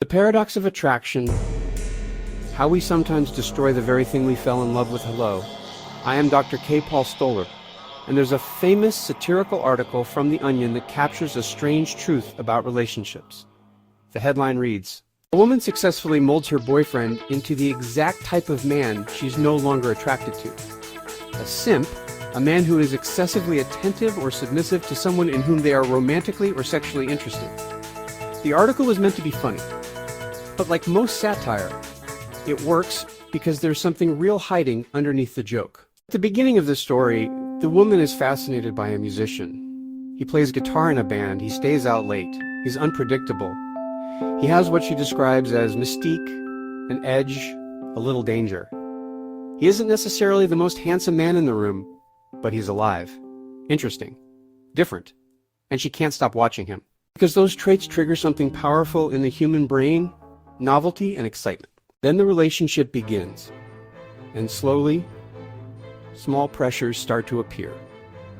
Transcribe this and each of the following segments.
The paradox of attraction, how we sometimes destroy the very thing we fell in love with. Hello, I am Dr. K. Paul Stoller, and there's a famous satirical article from The Onion that captures a strange truth about relationships. The headline reads, "A woman successfully molds her boyfriend into the exact type of man she's no longer attracted to. A simp, a man who is excessively attentive or submissive to someone in whom they are romantically or sexually interested." The article was meant to be funny, but like most satire, it works because there's something real hiding underneath the joke. At the beginning of the story, the woman is fascinated by a musician. He plays guitar in a band, he stays out late, he's unpredictable. He has what she describes as mystique, an edge, a little danger. He isn't necessarily the most handsome man in the room, but he's alive, interesting, different, and she can't stop watching him. Because those traits trigger something powerful in the human brain: novelty and excitement. Then the relationship begins, and slowly, small pressures start to appear,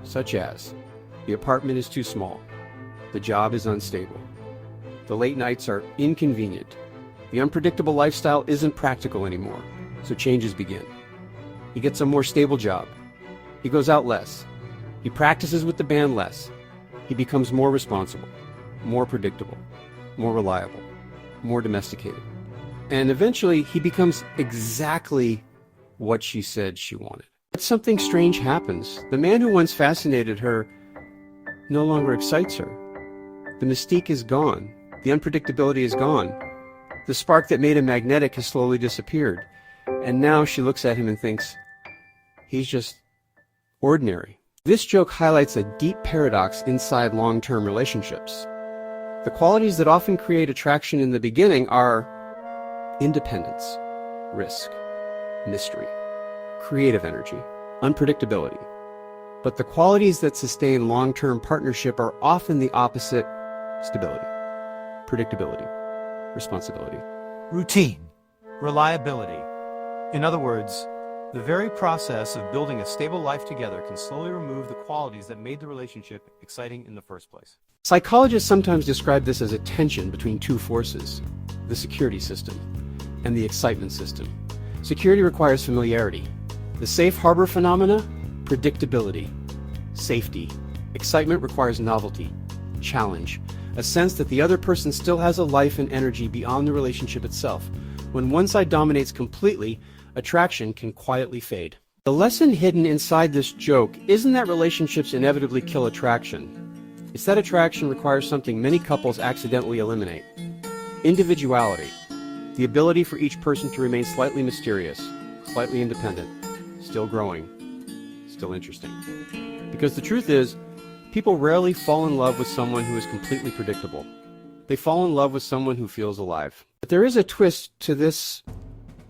such as the apartment is too small, the job is unstable, the late nights are inconvenient, the unpredictable lifestyle isn't practical anymore, so changes begin. He gets a more stable job, he goes out less, he practices with the band less, he becomes more responsible, more predictable, more reliable, more domesticated. And eventually he becomes exactly what she said she wanted. But something strange happens. The man who once fascinated her no longer excites her. The mystique is gone. The unpredictability is gone. The spark that made him magnetic has slowly disappeared. And now she looks at him and thinks, he's just ordinary. This joke highlights a deep paradox inside long-term relationships. The qualities that often create attraction in the beginning are independence, risk, mystery, creative energy, unpredictability. But the qualities that sustain long-term partnership are often the opposite: stability, predictability, responsibility. Routine, reliability. In other words, the very process of building a stable life together can slowly remove the qualities that made the relationship exciting in the first place. Psychologists sometimes describe this as a tension between two forces: the security system and the excitement system. Security requires familiarity. The safe harbor phenomena: predictability, safety. Excitement requires novelty, challenge, a sense that the other person still has a life and energy beyond the relationship itself. When one side dominates completely, attraction can quietly fade. The lesson hidden inside this joke isn't that relationships inevitably kill attraction. It's that attraction requires something many couples accidentally eliminate: individuality, the ability for each person to remain slightly mysterious, slightly independent, still growing, still interesting. Because the truth is, people rarely fall in love with someone who is completely predictable. They fall in love with someone who feels alive. But there is a twist to this.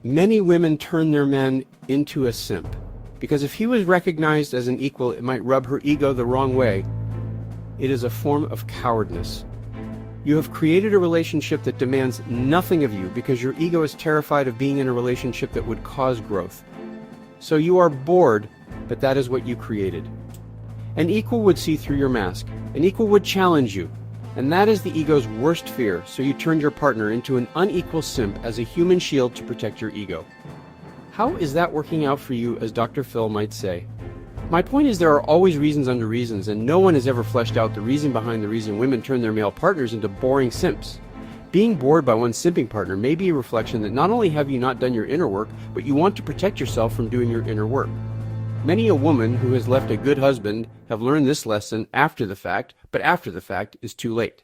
Many women turn their men into a simp, because if he was recognized as an equal, it might rub her ego the wrong way. It is a form of cowardness. You have created a relationship that demands nothing of you because your ego is terrified of being in a relationship that would cause growth. So you are bored, but that is what you created. An equal would see through your mask. An equal would challenge you. And that is the ego's worst fear, so you turned your partner into an unequal simp as a human shield to protect your ego. How is that working out for you, as Dr. Phil might say? My point is, there are always reasons under reasons, and no one has ever fleshed out the reason behind the reason women turn their male partners into boring simps. Being bored by one simping partner may be a reflection that not only have you not done your inner work, but you want to protect yourself from doing your inner work. Many a woman who has left a good husband have learned this lesson after the fact, but after the fact is too late.